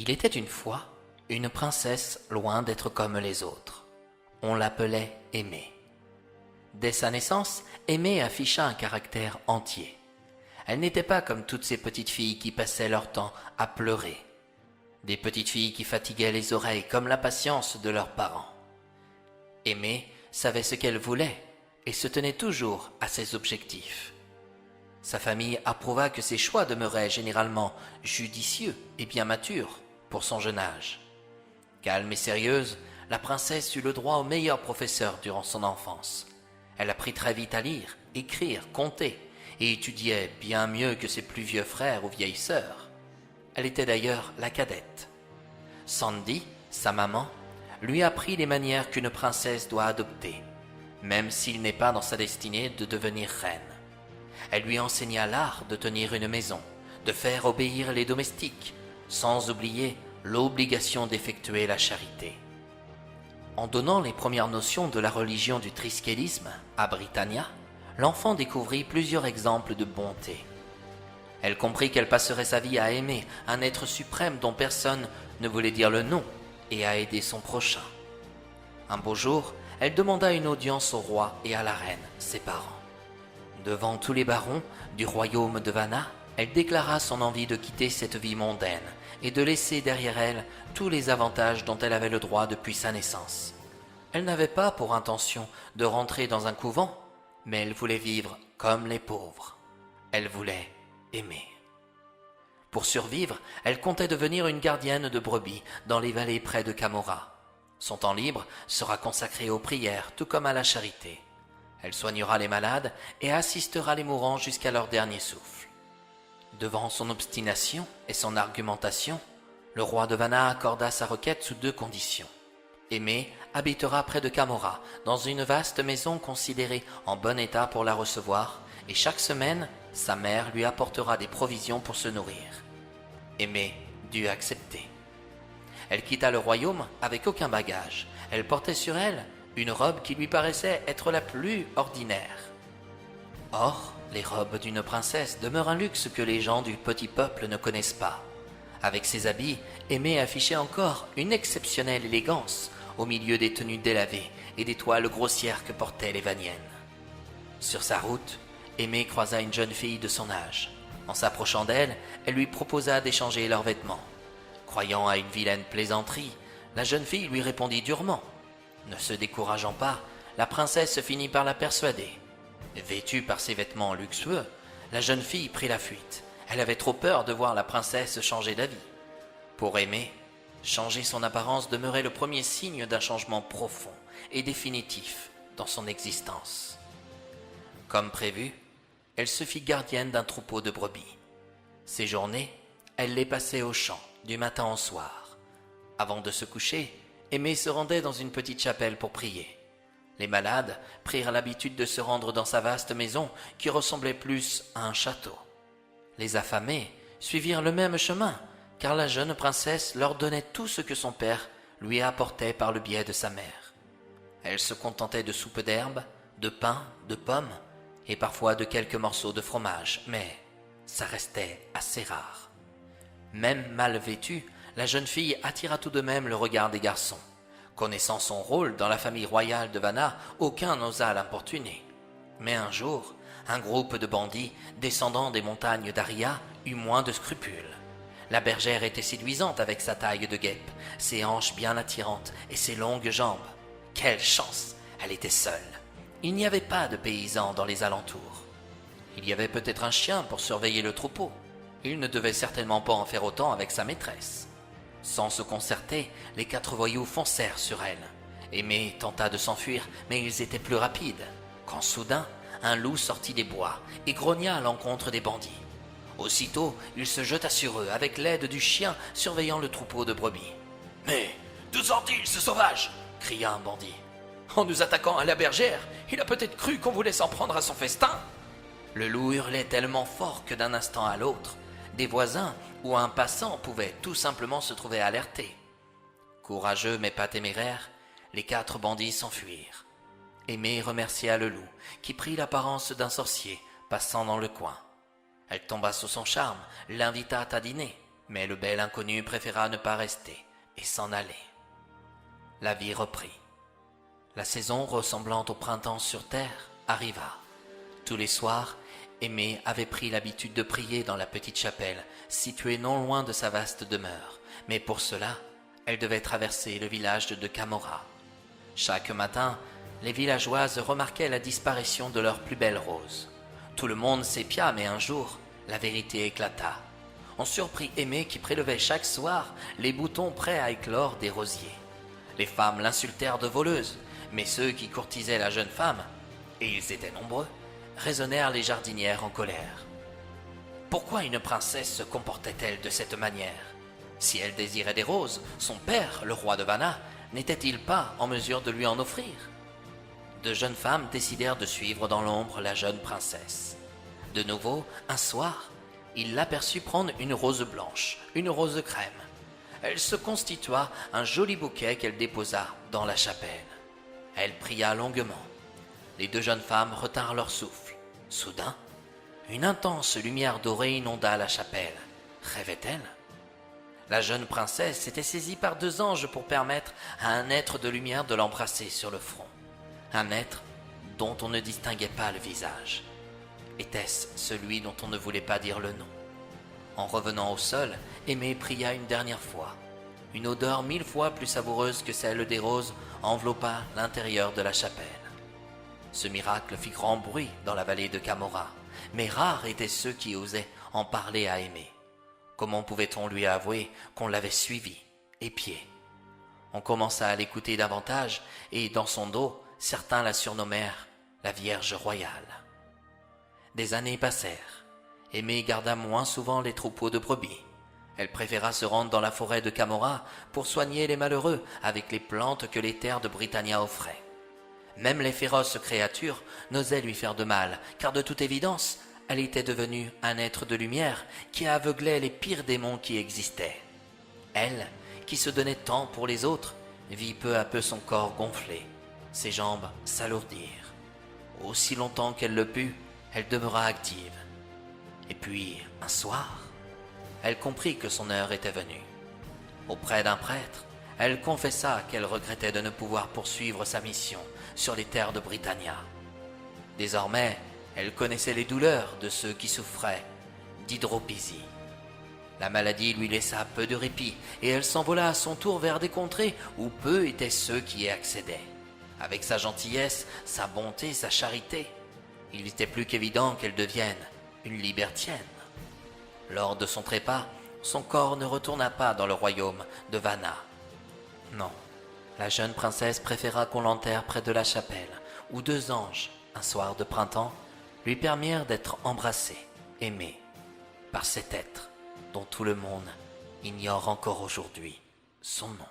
Il était une fois une princesse loin d'être comme les autres. On l'appelait Aimée. Dès sa naissance, Aimée afficha un caractère entier. Elle n'était pas comme toutes ces petites filles qui passaient leur temps à pleurer. Des petites filles qui fatiguaient les oreilles comme l'impatience de leurs parents. Aimée savait ce qu'elle voulait et se tenait toujours à ses objectifs. Sa famille approuva que ses choix demeuraient généralement judicieux et bien matures pour son jeune âge. Calme et sérieuse, la princesse eut le droit au meilleur professeur durant son enfance. Elle apprit très vite à lire, écrire, compter et étudiait bien mieux que ses plus vieux frères ou vieilles sœurs. Elle était d'ailleurs la cadette. Sandy, sa maman, lui apprit les manières qu'une princesse doit adopter, même s'il n'est pas dans sa destinée de devenir reine. Elle lui enseigna l'art de tenir une maison, de faire obéir les domestiques, sans oublier l'obligation d'effectuer la charité. En donnant les premières notions de la religion du triskéllisme à Britannia, l'enfant découvrit plusieurs exemples de bonté. Elle comprit qu'elle passerait sa vie à aimer un être suprême dont personne ne voulait dire le nom et à aider son prochain. Un beau jour, elle demanda une audience au roi et à la reine, ses parents. Devant tous les barons du royaume de Vanna, elle déclara son envie de quitter cette vie mondaine et de laisser derrière elle tous les avantages dont elle avait le droit depuis sa naissance. Elle n'avait pas pour intention de rentrer dans un couvent, mais elle voulait vivre comme les pauvres. Elle voulait aimer. Pour survivre, elle comptait devenir une gardienne de brebis dans les vallées près de Camorra. Son temps libre sera consacré aux prières, tout comme à la charité. Elle soignera les malades et assistera les mourants jusqu'à leur dernier souffle. Devant son obstination et son argumentation, le roi de Vanna accorda sa requête sous 2 conditions. Aimée habitera près de Camorra, dans une vaste maison considérée en bon état pour la recevoir, et chaque semaine, sa mère lui apportera des provisions pour se nourrir. Aimée dut accepter. Elle quitta le royaume avec aucun bagage. Elle portait sur elle une robe qui lui paraissait être la plus ordinaire. Or, les robes d'une princesse demeurent un luxe que les gens du petit peuple ne connaissent pas. Avec ses habits, Aimée affichait encore une exceptionnelle élégance au milieu des tenues délavées et des toiles grossières que portaient les Vanniennes. Sur sa route, Aimée croisa une jeune fille de son âge. En s'approchant d'elle, elle lui proposa d'échanger leurs vêtements. Croyant à une vilaine plaisanterie, la jeune fille lui répondit durement. Ne se décourageant pas, la princesse finit par la persuader. Vêtue par ses vêtements luxueux, la jeune fille prit la fuite. Elle avait trop peur de voir la princesse changer d'avis. Pour Aimée, changer son apparence demeurait le premier signe d'un changement profond et définitif dans son existence. Comme prévu, elle se fit gardienne d'un troupeau de brebis. Ses journées, elle les passait au champ, du matin au soir. Avant de se coucher, Aimée se rendait dans une petite chapelle pour prier. Les malades prirent l'habitude de se rendre dans sa vaste maison qui ressemblait plus à un château. Les affamés suivirent le même chemin, car la jeune princesse leur donnait tout ce que son père lui apportait par le biais de sa mère. Elle se contentait de soupe d'herbe, de pain, de pommes, et parfois de quelques morceaux de fromage, mais ça restait assez rare. Même mal vêtue, la jeune fille attira tout de même le regard des garçons. Connaissant son rôle dans la famille royale de Vanna, aucun n'osa l'importuner. Mais un jour, un groupe de bandits descendant des montagnes d'Aria eut moins de scrupules. La bergère était séduisante avec sa taille de guêpe, ses hanches bien attirantes et ses longues jambes. Quelle chance! Elle était seule. Il n'y avait pas de paysans dans les alentours. Il y avait peut-être un chien pour surveiller le troupeau. Il ne devait certainement pas en faire autant avec sa maîtresse. Sans se concerter, les 4 voyous foncèrent sur elle. Aimée tenta de s'enfuir, mais ils étaient plus rapides. Quand soudain, un loup sortit des bois et grogna à l'encontre des bandits. Aussitôt, il se jeta sur eux avec l'aide du chien surveillant le troupeau de brebis. « Mais d'où sort-il, ce sauvage ?» cria un bandit. « En nous attaquant à la bergère, il a peut-être cru qu'on voulait s'en prendre à son festin !» Le loup hurlait tellement fort que d'un instant à l'autre, des voisins ou un passant pouvaient tout simplement se trouver alertés. Courageux mais pas téméraires, les 4 bandits s'enfuirent. Aimée remercia le loup, qui prit l'apparence d'un sorcier passant dans le coin. Elle tomba sous son charme, l'invita à dîner, Mais le bel inconnu préféra ne pas rester et s'en aller. La vie reprit. La saison ressemblant au printemps sur terre arriva. Tous les soirs, Aimée avait pris l'habitude de prier dans la petite chapelle, située non loin de sa vaste demeure, mais pour cela, elle devait traverser le village de Camorra. Chaque matin, les villageoises remarquaient la disparition de leurs plus belles roses. Tout le monde s'épia, mais un jour, la vérité éclata. On surprit Aimée qui prélevait chaque soir les boutons prêts à éclore des rosiers. Les femmes l'insultèrent de voleuse, mais ceux qui courtisaient la jeune femme, et ils étaient nombreux, raisonnèrent les jardinières en colère. Pourquoi une princesse se comportait-elle de cette manière? Si elle désirait des roses, son père, le roi de Vanna, n'était-il pas en mesure de lui en offrir? De jeunes femmes décidèrent de suivre dans l'ombre la jeune princesse. De nouveau, un soir, il l'aperçut prendre une rose blanche, une rose crème. Elle se constitua un joli bouquet qu'elle déposa dans la chapelle. Elle pria longuement. Les deux jeunes femmes retinrent leur souffle. Soudain, une intense lumière dorée inonda la chapelle. Rêvait-elle? La jeune princesse s'était saisie par deux anges pour permettre à un être de lumière de l'embrasser sur le front. Un être dont on ne distinguait pas le visage. Était-ce celui dont on ne voulait pas dire le nom? En revenant au sol, Aimée pria une dernière fois. Une odeur 1000 fois plus savoureuse que celle des roses enveloppa l'intérieur de la chapelle. Ce miracle fit grand bruit dans la vallée de Camorra, mais rares étaient ceux qui osaient en parler à Aimée. Comment pouvait-on lui avouer qu'on l'avait suivi, épié? On commença à l'écouter davantage, et dans son dos, certains la surnommèrent la Vierge royale. Des années passèrent. Aimée garda moins souvent les troupeaux de brebis. Elle préféra se rendre dans la forêt de Camorra pour soigner les malheureux avec les plantes que les terres de Britannia offraient. Même les féroces créatures n'osaient lui faire de mal, car de toute évidence, elle était devenue un être de lumière qui aveuglait les pires démons qui existaient. Elle, qui se donnait tant pour les autres, vit peu à peu son corps gonfler, ses jambes s'alourdir. Aussi longtemps qu'elle le put, elle demeura active. Et puis, un soir, elle comprit que son heure était venue. Auprès d'un prêtre, elle confessa qu'elle regrettait de ne pouvoir poursuivre sa mission sur les terres de Britannia. Désormais, elle connaissait les douleurs de ceux qui souffraient d'hydropésie. La maladie lui laissa peu de répit et elle s'envola à son tour vers des contrées où peu étaient ceux qui y accédaient. Avec sa gentillesse, sa bonté, sa charité, il était plus qu'évident qu'elle devienne une libertienne. Lors de son trépas, son corps ne retourna pas dans le royaume de Vanna. Non, la jeune princesse préféra qu'on l'enterre près de la chapelle, où deux anges, un soir de printemps, lui permirent d'être embrassée, aimée, par cet être dont tout le monde ignore encore aujourd'hui son nom.